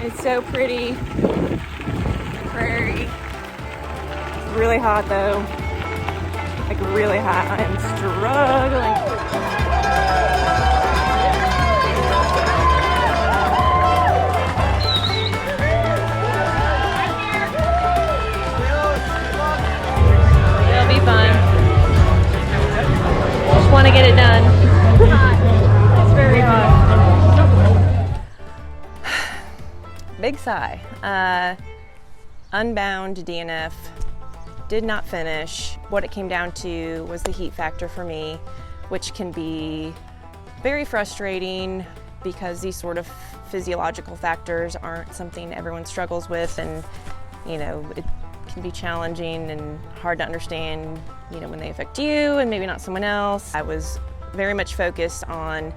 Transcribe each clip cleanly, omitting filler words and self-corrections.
It's so pretty. Prairie. It's really hot though. Like really hot. I am struggling. It'll be fun. Just want to get it done. It's hot. It's very hot. Big sigh. Unbound DNF did not finish. What it came down to was the heat factor for me, which can be very frustrating because these sort of physiological factors aren't something everyone struggles with, and you know, it can be challenging and hard to understand, you know, when they affect you and maybe not someone else. I was very much focused on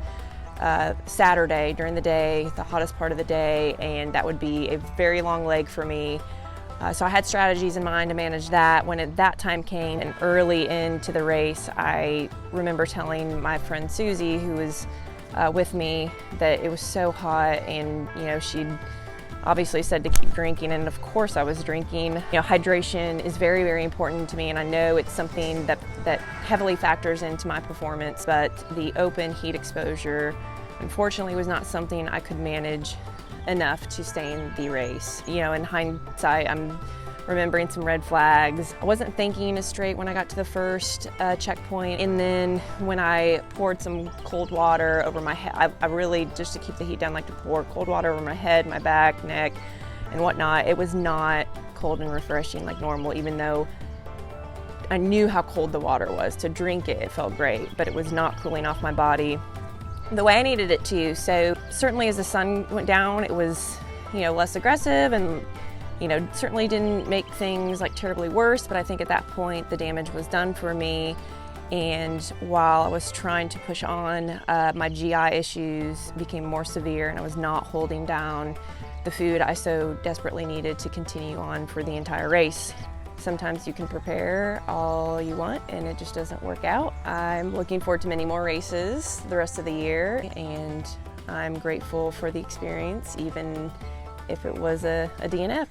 Saturday during the day, the hottest part of the day, and that would be a very long leg for me. So I had strategies in mind to manage that. When that time came and early into the race, I remember telling my friend Susie, who was with me, that it was so hot, and you know, she'd obviously said to keep drinking, and of course I was drinking. You know, hydration is very, very important to me, and I know it's something that heavily factors into my performance, but the open heat exposure unfortunately was not something I could manage enough to stay in the race. You know, in hindsight, I'm remembering some red flags. I wasn't thinking as straight when I got to the first checkpoint, and then when I poured some cold water over my head, I really, just to keep the heat down, like to pour cold water over my head, my back, neck, and whatnot. It was not cold and refreshing like normal, even though I knew how cold the water was. To drink it, it felt great, but it was not cooling off my body the way I needed it to. So certainly as the sun went down, it was, you know, less aggressive, and you know, certainly didn't make things like terribly worse, but I think at that point the damage was done for me. And while I was trying to push on, my GI issues became more severe, and I was not holding down the food I so desperately needed to continue on for the entire race. Sometimes you can prepare all you want and it just doesn't work out. I'm looking forward to many more races the rest of the year, and I'm grateful for the experience, even if it was a DNF.